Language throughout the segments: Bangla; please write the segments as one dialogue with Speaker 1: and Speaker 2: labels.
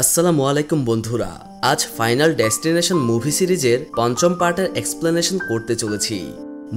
Speaker 1: আসসালামু আলাইকুম বন্ধুরা, আজ ফাইনাল ডেস্টিনেশন মুভি সিরিজের পঞ্চম পার্টের এক্সপ্লেনেশন করতে চলেছি।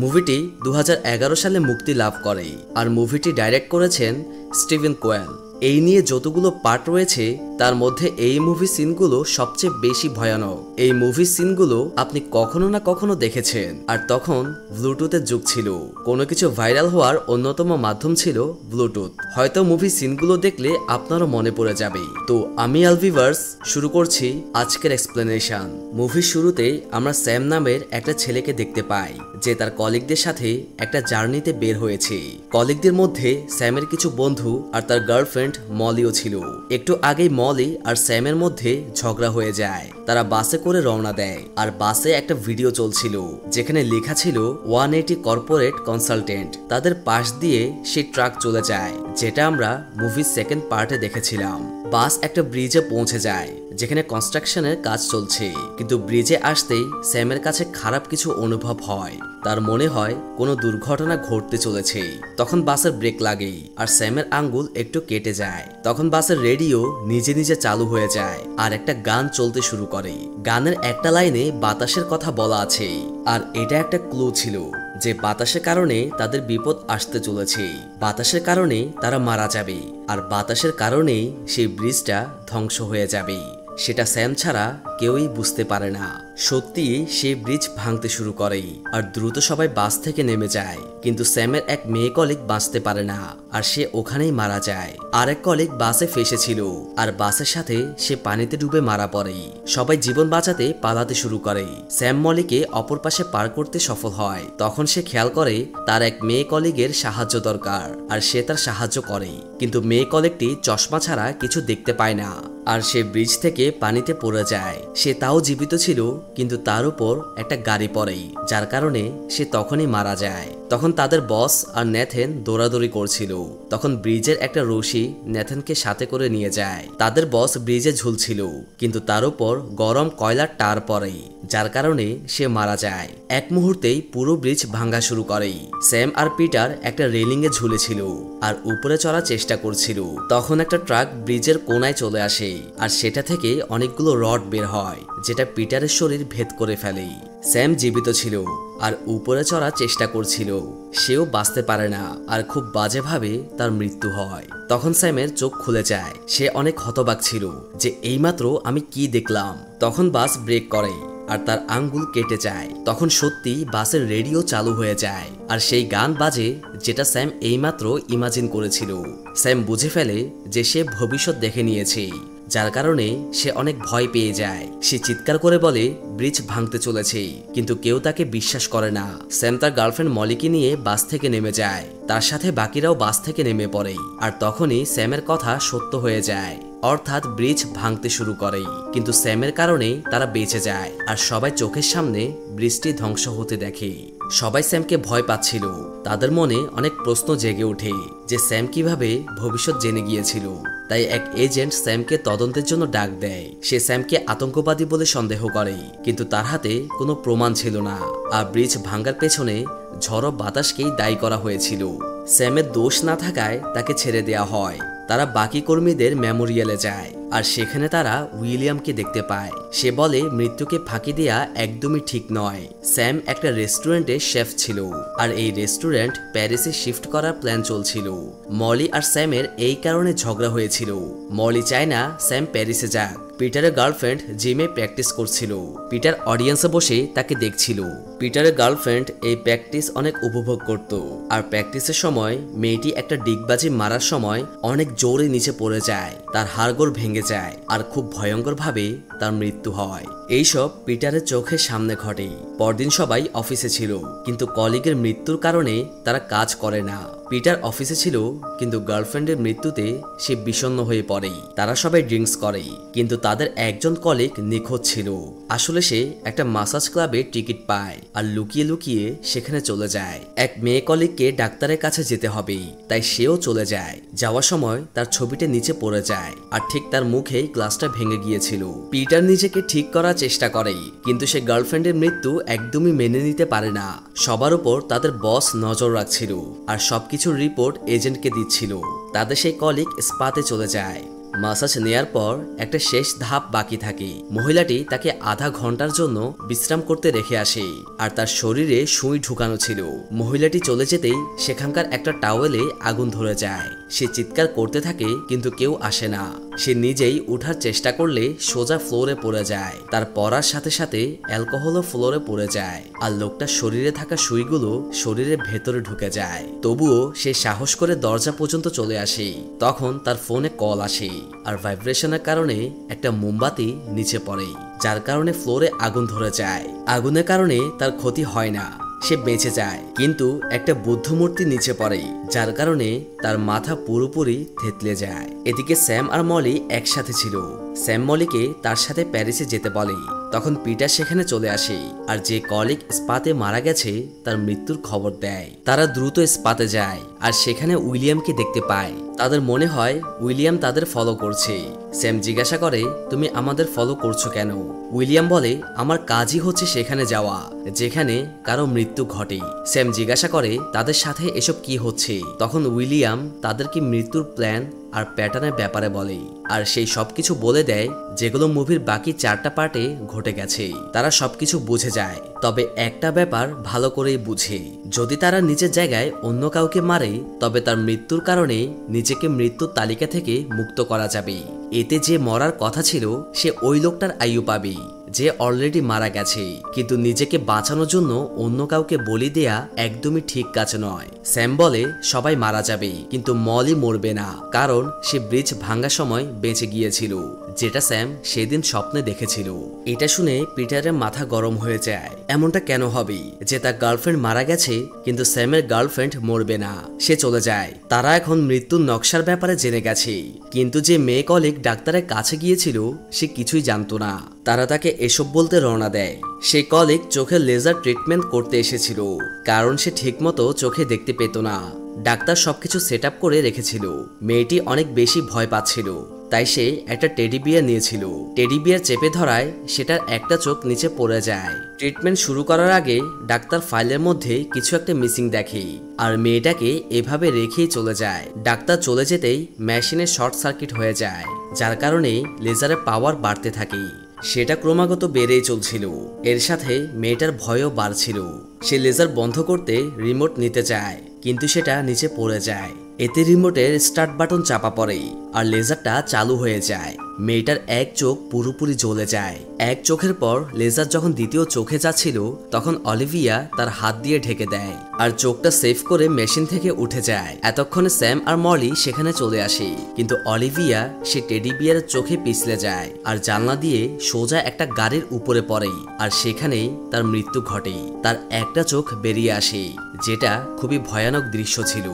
Speaker 1: মুভিটি 2011 সালে মুক্তি লাভ করে আর মুভিটি ডাইরেক্ট করেছেন স্টিভেন কোয়েল। এই নিয়ে যতগুলো পার্ট রয়েছে তার মধ্যে এই মুভি সিনগুলো সবচেয়ে বেশি ভয়ানক। এই মুভি সিনগুলো আপনি কখনো না কখনো দেখেছেন, আর তখন ব্লুটুথের যুগ ছিল। কোনো কিছু ভাইরাল হওয়ার অন্যতম মাধ্যম ছিল ব্লুটুথ। হয়তো মুভি সিনগুলো দেখলে আপনারও মনে পড়ে যাবে। তো আমি আলভিভার্স শুরু করছি আজকের এক্সপ্লেনেশন। মুভির শুরুতেই আমরা স্যাম নামের একটা ছেলেকে দেখতে পাই যে তার কলিগদের সাথে একটা জার্নিতে বের হয়েছে। কলিগদের মধ্যে স্যামের কিছু বন্ধু আর তার গার্লফ্রেন্ড মলিও ছিল। একটু আগেই মলি আর স্যামের মধ্যে ঝগড়া হয়ে যায়। তারা বাসে করে রওনা দেয় আর বাসে একটা ভিডিও চলছিল যেখানে লেখা ছিল 180 কর্পোরেট কনসালটেন্ট। তাদের পাশ দিয়ে সেই ট্রাক চলে যায়, যেটা আমরা মুভির সেকেন্ড পার্টে দেখেছিলাম। বাস একটা ব্রিজে পৌঁছে যায় যেখানে কনস্ট্রাকশনের কাজ চলছে, কিন্তু ব্রিজে আসতেই স্যামের কাছে খারাপ কিছু অনুভব হয়। তার মনে হয় কোনো দুর্ঘটনা ঘটতে চলেছে। তখন বাসের ব্রেক লাগে আর স্যামের আঙ্গুল একটু কেটে যায়। তখন বাসের রেডিও নিজে নিজে চালু হয়ে যায় আর একটা গান চলতে শুরু করে। গানের একটা লাইনে বাতাসের কথা বলা আছে, আর এটা একটা ক্লু ছিল যে বাতাসের কারণে তাদের বিপদ আসতে চলেছে। বাতাসের কারণে তারা মারা যাবে, আর বাতাসের কারণেই সেই ব্রিজটা ধ্বংস হয়ে যাবে। সেটা স্যাম ছাড়া কেউই বুঝতে পারে না। সত্যি সেই ব্রিজ ভাঙতে শুরু করে আর দ্রুত সবাই বাস থেকে নেমে যায়, কিন্তু স্যামের এক মেয়ে কলিগ বাঁচতে পারে না আর সে ওখানেই মারা যায়। আরেক কলিগ বাসে ফেসেছিল আর বাসের সাথে সে পানিতে ডুবে মারা পড়ে। সবাই জীবন বাঁচাতে পালাতে শুরু করে। স্যাম মলিকে অপর পাশে পার করতে সফল হয়। তখন সে খেয়াল করে তার এক মেয়ে কলিগের সাহায্য দরকার আর সে তার সাহায্য করে, কিন্তু মেয়ে কলিগটি চশমা ছাড়া কিছু দেখতে পায় না আর সে ব্রিজ থেকে পানিতে পড়ে যায়। সে তাও জীবিত ছিল, কিন্তু তার উপর একটা গাড়ি পড়ে, যার কারণে সে তখনই মারা যায়। তখন তাদের বস আর নেথেন দৌড়াদৌড়ি করছিল। তখন ব্রিজের একটা রশি নেথেনকে সাথে করে নিয়ে যায়। তাদের বস ব্রিজে ঝুলছিল, কিন্তু তার উপর গরম কয়লার টার পড়ে, যার কারণে সে মারা যায়। এক মুহূর্তেই পুরো ব্রিজ ভাঙা শুরু করে। স্যাম আর পিটার একটা রেলিং এ ঝুলেছিল আর উপরে চড়ার চেষ্টা করছিল। তখন একটা ট্রাক ব্রিজের কোনায় চলে আসে আর সেটা থেকে অনেকগুলো রড বের হয়, যেটা পিটারের শরীর ভেদ করে ফেলে। স্যাম জীবিত ছিল আর উপরে চড়ার চেষ্টা করছিল। সেও বাঁচতে পারে না আর খুব বাজেভাবে তার মৃত্যু হয়। তখন স্যামের চোখ খুলে যায়। সে অনেক হতবাক ছিল যে এইমাত্র আমি কি দেখলাম। তখন বাস ব্রেক করে আর তার আঙ্গুল কেটে যায়। তখন সত্যি বাসের রেডিও চালু হয়ে যায় আর সেই গান বাজে যেটা স্যাম এইমাত্র ইমাজিন করেছিল। স্যাম বুঝে ফেলে যে সে ভবিষ্যৎ দেখে নিয়েছে, যার কারণে সে অনেক ভয় পেয়ে যায়। সে চিৎকার করে বলে ব্রিজ ভাঙতে চলেছে, কিন্তু কেউ তাকে বিশ্বাস করে না। স্যাম তার গার্লফ্রেন্ড মলিকে নিয়ে বাস থেকে নেমে যায়। তার সাথে বাকিরাও বাস থেকে নেমে পড়ে আর তখনই স্যামের কথা সত্য হয়ে যায়, অর্থাৎ ব্রিজ ভাঙতে শুরু করে। কিন্তু স্যামের কারণে তারা বেঁচে যায় আর সবাই চোখের সামনে ব্রিজটি ধ্বংস হতে দেখে। সবাই স্যামকে ভয় পাচ্ছিল। তাদের মনে অনেক প্রশ্ন জেগে ওঠে যে স্যাম কিভাবে ভবিষ্যৎ জেনে গিয়েছিল। তাই এক এজেন্ট স্যামকে তদন্তের জন্য ডাক দেয়। সে স্যামকে আতঙ্কবাদী বলে সন্দেহ করে, কিন্তু তার হাতে কোনো প্রমাণ ছিল না। আর ব্রিজ ভাঙার পেছনে ঝড়ো বাতাসকেই দায়ী করা হয়েছিল। স্যামের দোষ না থাকায় তাকে ছেড়ে দেওয়া হয়। তারা বাকি কর্মীদের মেমোরিয়ালে যায় আর সেখানে তারা উইলিয়ামকে দেখতে পায়। সে বলে মৃত্যুকে ফাঁকি দেয়া একদমই ঠিক নয়। স্যাম একটা রেস্টুরেন্টে শেফ ছিল আর এই রেস্টুরেন্ট প্যারিসে শিফট করার প্ল্যান চলছিল। মলি আর স্যামের এই কারণে ঝগড়া হয়েছিল। মলি চায় না স্যাম প্যারিসে যাক। পিটারের গার্লফ্রেন্ড জিমে প্র্যাকটিস করছিল। পিটার অডিয়েন্সে বসে তাকে দেখছিল। পিটারের গার্লফ্রেন্ড এই প্র্যাকটিস অনেক উপভোগ করত আর প্র্যাকটিসের সময় মেয়েটি একটা ডিগবাজি মারার সময় অনেক জোরে নিচে পড়ে যায়। তার হাড়গোড় ভেঙে যায় আর খুব ভয়ঙ্কর ভাবে তার মৃত্যু হয়। এইসব পিটারের চোখের সামনে ঘটে। পরদিন সবাই অফিসে ছিল, কিন্তু কলিগের মৃত্যুর কারণে তারা কাজ করে না। পিটার অফিসে ছিল, কিন্তু গার্লফ্রেন্ডের মৃত্যুতে সে বিষণ্ণ হয়ে পড়ে। তারা সবাই ড্রিঙ্কস করে, কিন্তু তাদের একজন কলিগ নিখোঁজ ছিল। আসলে সে একটা মাসাজ ক্লাবে টিকিট পায় আর লুকিয়ে লুকিয়ে সেখানে চলে যায়। এক মেয়ে কলিগকে ডাক্তারের কাছে যেতে হবে, তাই সেও চলে যায়। যাওয়ার সময় তার ছবিটা নিচে পড়ে যায় আর ঠিক তার মুখেই গ্লাসটা ভেঙে গিয়েছিল। পিটার নিজেকে ঠিক করার চেষ্টা করে, কিন্তু সে গার্লফ্রেন্ডের মৃত্যু একদমই মেনে নিতে পারে না। সবার উপর তাদের বস নজর রাখছিল আর সবকিছুর রিপোর্ট এজেন্টকে দিচ্ছিল। তাদের সেই কলিগ স্পাতে চলে যায়। মাসাজ নেয়ার পর একটা শেষ ধাপ বাকি থাকে। মহিলাটি তাকে আধা ঘন্টার জন্য বিশ্রাম করতে রেখে আসে আর তার শরীরে সুই ঢুকানো ছিল। মহিলাটি চলে যেতেই সেখানকার একটা টাওয়েলে আগুন ধরে যায়। সে চিৎকার করতে থাকে কিন্তু কেউ আসে না। সে নিজেই ওঠার চেষ্টা করলে সোজা ফ্লোরে পড়ে যায়। তার পড়ার সাথে সাথে অ্যালকোহলও ফ্লোরে পড়ে যায় আর লোকটার শরীরে থাকা সুইগুলো শরীরের ভেতরে ঢুকে যায়। তবুও সে সাহস করে দরজা পর্যন্ত চলে আসে। তখন তার ফোনে কল আসে আর ভাইব্রেশনের কারণে একটা মোমবাতি নিচে পড়ে, যার কারণে ফ্লোরে আগুন ধরে যায়। আগুনের কারণে তার ক্ষতি হয় না, সে বেঁচে যায়। কিন্তু একটা বুদ্ধ মূর্তি নিচে পড়ে, যার কারণে তার মাথা পুরোপুরি থেতলে যায়। এদিকে স্যাম আর মলি একসাথে ছিল। স্যাম মলিকে তার সাথে প্যারিসে যেতে বলে। তখন পিটার সেখানে চলে আসে আর যে কলিগ স্পাতে মারা গেছে তার মৃত্যুর খবর দেয়। তারা দ্রুত স্পাতে যায় আর সেখানে উইলিয়ামকে দেখতে পায়। তাদের মনে হয় উইলিয়াম তাদের ফলো করছে। স্যাম জিজ্ঞাসা করে, তুমি আমাদের ফলো করছো কেন? উইলিয়াম বলে, আমার কাজই হচ্ছে সেখানে যাওয়া যেখানে কারো মৃত্যু ঘটে। স্যাম জিজ্ঞাসা করে, তাদের সাথে এসব কি হচ্ছে? তখন উইলিয়াম তাদেরকে মৃত্যুর প্ল্যান আর প্যাটার্নের ব্যাপারে বলে আর সেই সবকিছু বলে দেয় যেগুলো মুভির বাকি 4টা পার্টে ঘটে গেছে। তারা সবকিছু বুঝে যায়, তবে একটা ব্যাপার ভালো করেই বুঝে, যদি তারা নিজের জায়গায় অন্য কাউকে মারে তবে তার মৃত্যুর কারণে নিজেকে মৃত্যুর তালিকা থেকে মুক্ত করা যাবে। এতে যে মরার কথা ছিল সে ওই লোকটার আয়ু পাবে যে অলরেডি মারা গেছে। কিন্তু নিজেকে বাঁচানোর জন্য অন্য কাউকে বলি দেয়া একদমই ঠিক কাজ নয়। স্যাম বলে, সবাই মারা যাবে কিন্তু মলি মরবে না, কারণ সে ব্রিজ ভাঙার সময় বেঁচে গিয়েছিল, যেটা স্যাম সেদিন স্বপ্নে দেখেছিল। এটা শুনে পিটারের মাথা গরম হয়ে যায়। এমনটা কেন হবে যে তার গার্লফ্রেন্ড মারা গেছে কিন্তু স্যামের গার্লফ্রেন্ড মরবে না? সে চলে যায়। তারা এখন মৃত্যুর নকশার ব্যাপারে জেনে গেছে, কিন্তু যে মেয়ে কলিগ ডাক্তারের কাছে গিয়েছিল সে কিছুই জানতো না। তারা তাকে এসব বলতে রওনা দেয়। সেই কলিগ চোখে লেজার ট্রিটমেন্ট করতে এসেছিল, কারণ সে ঠিকমতো চোখে দেখতে পেত না। ডাক্তার সবকিছু সেট আপ করে রেখেছিল। মেয়েটি অনেক বেশি ভয় পাচ্ছিল, তাই সে একটা টেডি বিয়ার নিয়েছিল। টেডি বিয়ার চেপে ধরায় সেটার একটা চোখ নিচে পড়ে যায়। ট্রিটমেন্ট শুরু করার আগে ডাক্তার ফাইলের মধ্যে কিছু একটা মিসিং দেখে আর মেয়েটাকে এভাবে রেখেই চলে যায়। ডাক্তার চলে যেতেই মেশিনে শর্ট সার্কিট হয়ে যায়, যার কারণে লেজারের পাওয়ার বাড়তে থাকে। সেটা ক্রমাগত বেড়েই চলছিল। এর সাথে মেয়েটার ভয়ও বাড়ছিল। সে লেজার বন্ধ করতে রিমোট নিতে চায়, কিন্তু সেটা নিচে পড়ে যায়। এতে রিমোটের স্টার্ট বাটন চাপা পড়ে আর লেজারটা চালু হয়ে যায়। মেয়েটার এক চোখ পুরোপুরি জ্বলে যায়। এক চোখের পর লেজার যখন দ্বিতীয় চোখে যাচ্ছিল তখন অলিভিয়া তার হাত দিয়ে ঢেকে দেয় আর চোখটা সেভ করে মেশিন থেকে উঠে যায়। এতক্ষণে স্যাম আর মলি সেখানে চলে আসে, কিন্তু অলিভিয়া সে টেডি বিয়ারের চোখে পিছলে যায় আর জানলা দিয়ে সোজা একটা গাড়ির উপরে পড়ে আর সেখানেই তার মৃত্যু ঘটে। তার একটা চোখ বেরিয়ে আসে, যেটা খুবই ভয়ানক দৃশ্য ছিল।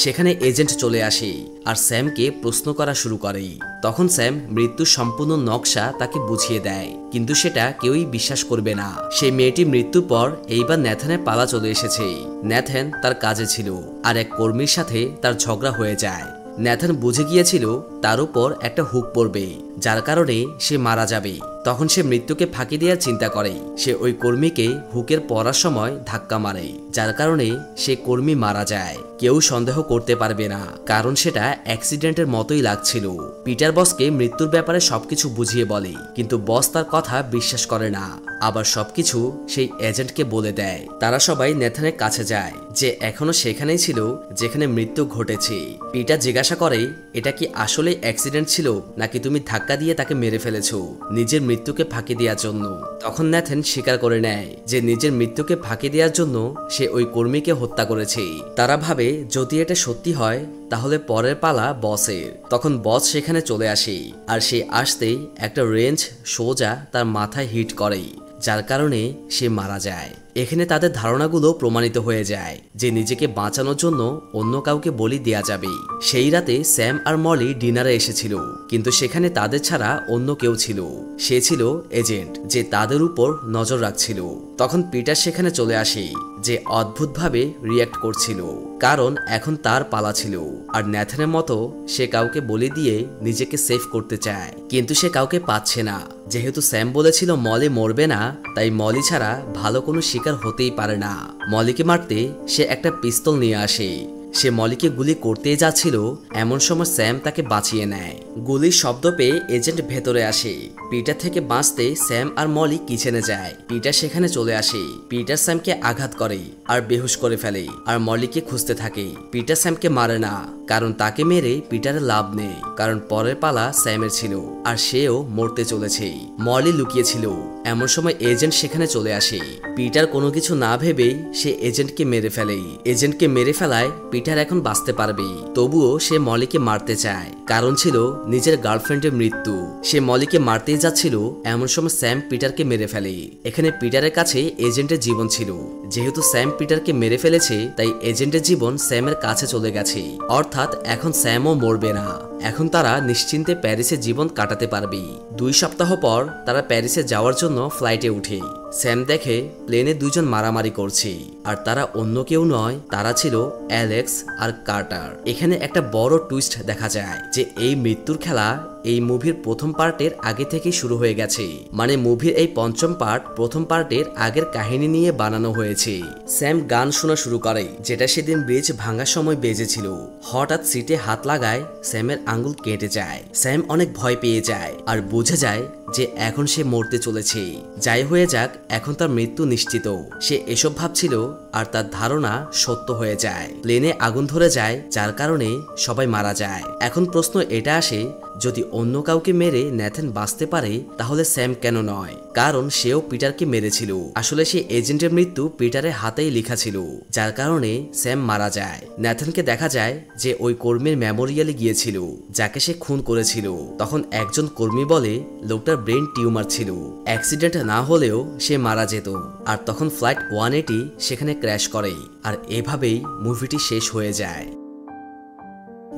Speaker 1: সেখানে এজেন্ট চলে আসে আর স্যামকে প্রশ্ন করা শুরু করে। তখন স্যাম মৃত্যুর সম্পূর্ণ নকশা তাকে বুঝিয়ে দেয়, কিন্তু সেটা কেউই বিশ্বাস করবে না। সেই মেয়েটি মৃত্যুর পর এইবার ন্যাথানের পালা চলে এসেছে। ন্যাথান তার কাজে ছিল আর এক কর্মীর সাথে তার ঝগড়া হয়ে যায়। ন্যাথান বুঝে গিয়েছিল তার উপর একটা হুক পড়বে, যার কারণে সে মারা যাবে। তখন সে মৃত্যুকে ফাঁকি দেওয়ার চিন্তা করে। সে ওই কর্মীকে হুকের পড়ার সময় ধাক্কা মারে, যার কারণে সে কর্মী মারা যায়। কেউ সন্দেহ করতে পারবে না, কারণ সেটা অ্যাক্সিডেন্টের মতোই লাগছিল। পিটার বসকে মৃত্যুর ব্যাপারে সবকিছু বুঝিয়ে বলে, কিন্তু বস তার কথা বিশ্বাস করে না। আবার সবকিছু সেই এজেন্টকে বলে দেয়। তারা সবাই ন্যাথানের কাছে যায়, যে এখনো সেখানেই ছিল যেখানে মৃত্যু ঘটেছে। পিটার জিজ্ঞাসা করে, এটা কি আসলে অ্যাক্সিডেন্ট ছিল নাকি তুমি ধাক্কা দিয়ে তাকে মেরে ফেলেছো নিজের মৃত্যুকে ফাঁকি দেওয়ার জন্য? তখন ন্যাথান স্বীকার করে নেয় যে নিজের মৃত্যুকে ফাঁকি দেওয়ার জন্য সে ওই কর্মীকে হত্যা করেছে। তারা ভাবে যদি এটা সত্যি হয় তাহলে পরের পালা বসের। তখন বস সেখানে চলে আসে আর সে আসতেই একটা রেঞ্জ সোজা তার মাথায় হিট করে, যার কারণে সে মারা যায়। এখানে তাদের ধারণাগুলো প্রমাণিত হয়ে যায় যে নিজেকে বাঁচানোর জন্য অন্য কাউকে বলি দেয়া যাবে। সেই রাতে স্যাম আর মলি ডিনারে এসেছিল, কিন্তু সেখানে তাদের ছাড়া অন্য কেউ ছিল। সে ছিল এজেন্ট, যে তাদের উপর নজর রাখছিল। তখন পিটার সেখানে চলে আসে, যে অদ্ভুতভাবে রিয়্যাক্ট করছিল, কারণ এখন তার পালা ছিল। আর ন্যাথানের মতো সে কাউকে বলি দিয়ে নিজেকে সেভ করতে চায়, কিন্তু সে কাউকে পাচ্ছে না। যেহেতু স্যাম বলেছিল মলি মরবে না, তাই মলি ছাড়া ভালো কোনো শিকার হতেই পারে না। মলিকে মারতে সে একটা পিস্তল নিয়ে আসে। সে মলিকে গুলি করতেই যাচ্ছিল, এমন সময় স্যাম তাকে বাঁচিয়ে নেয়। গুলির শব্দ পেয়ে এজেন্ট ভেতরে আসে। পিটার থেকে বাঁচতে স্যাম আর মলি কিচেনে যায়। পিটার সেখানে চলে আসে। পিটার স্যামকে আঘাত করে আর বেহুশ করে ফেলে আর মলিকে খুঁজতে থাকে। পিটার স্যামকে মারে না, কারণ তাকে মেরে পিটারের লাভ নেই, কারণ পরের পালা স্যামের ছিল আর সেও মরতে চলেছে। মলি লুকিয়েছিল। এমন সময় এজেন্ট সেখানে চলে আসে। পিটার কোনো কিছু না ভেবেই সে এজেন্টকে মেরে ফেলে। এজেন্টকে মেরে ফেলায় পিটার এখন বাঁচতে পারবে। তবুও সে মলিকে মারতে চায়, কারণ ছিল নিজের গার্লফ্রেন্ডের মৃত্যু। সে মলিকে মারতেই যাচ্ছিল, এমন সময় স্যাম পিটারকে মেরে ফেলে। এখানে পিটারের কাছে এজেন্টের জীবন ছিল। যেহেতু স্যাম পিটারকে মেরে ফেলেছে, তাই এজেন্টের জীবন স্যামের কাছে চলে গেছে। অর্থাৎ এখন স্যামও মরবে না। এখন তারা নিশ্চিন্তে প্যারিসে জীবন কাটাতে পারবে। 2 সপ্তাহ পর তারা প্যারিসে যাওয়ার জন্য ফ্লাইটে উঠে। স্যাম দেখে প্লেনে 2 জন মারামারি করছে, আর তারা অন্য কেউ নয়, তারা ছিল অ্যালেক্স আর কার্টার। এখানে একটা বড় টুইস্ট দেখা যায় যে এই মৃত্যুর খেলা এই মুভির প্রথম পার্টের আগে থেকে শুরু হয়ে গেছে। মানে মুভির এই 5ম পার্ট প্রথম পার্টের আগের কাহিনী নিয়ে বানানো হয়েছে। স্যাম গান শোনা শুরু করে, যেটা সেদিন ব্রিজ ভাঙার সময় বেজেছিল। হঠাৎ সিটে হাত লাগায়, স্যামের আঙ্গুল কেটে যায়। স্যাম অনেক ভয় পেয়ে যায় আর বুঝে যায় যে এখন সে মরতে চলেছে। যাই হয়ে যাক, এখন তার মৃত্যু নিশ্চিত। সে এসব ভাবছিল আর তার ধারণা সত্য হয়ে যায়। প্লেনে আগুন ধরে যায়, যার কারণে সবাই মারা যায়। এখন প্রশ্ন এটা আসে, যদি অন্য কাউকে মেরে ন্যাথন বাঁচতে পারে, তাহলে স্যাম কেন নয়? কারণ সেও পিটারকে মেরেছিল। আসলে সে এজেন্টের মৃত্যু পিটারের হাতেই লেখা ছিল, যার কারণে স্যাম মারা যায়। ন্যাথনকে দেখা যায় যে ওই কর্মীর মেমোরিয়ালে গিয়েছিল, যাকে সে খুন করেছিল। তখন একজন কর্মী বলে লোকটার ব্রেন টিউমার ছিল, অ্যাক্সিডেন্ট না হলেও সে মারা যেত। আর তখন ফ্লাইট 180 সেখানে ক্র্যাশ করে। আর এভাবেই মুভিটি শেষ হয়ে যায়।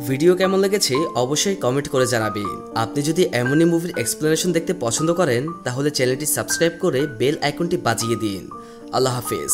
Speaker 1: ভিডিও কেমন লেগেছে অবশ্যই কমেন্ট করে জানাবেন। আপনি যদি এমনই মুভির এক্সপ্লেনেশন দেখতে পছন্দ করেন, তাহলে চ্যানেলটি সাবস্ক্রাইব করে বেল আইকনটি বাজিয়ে দিন। আল্লাহ হাফেজ।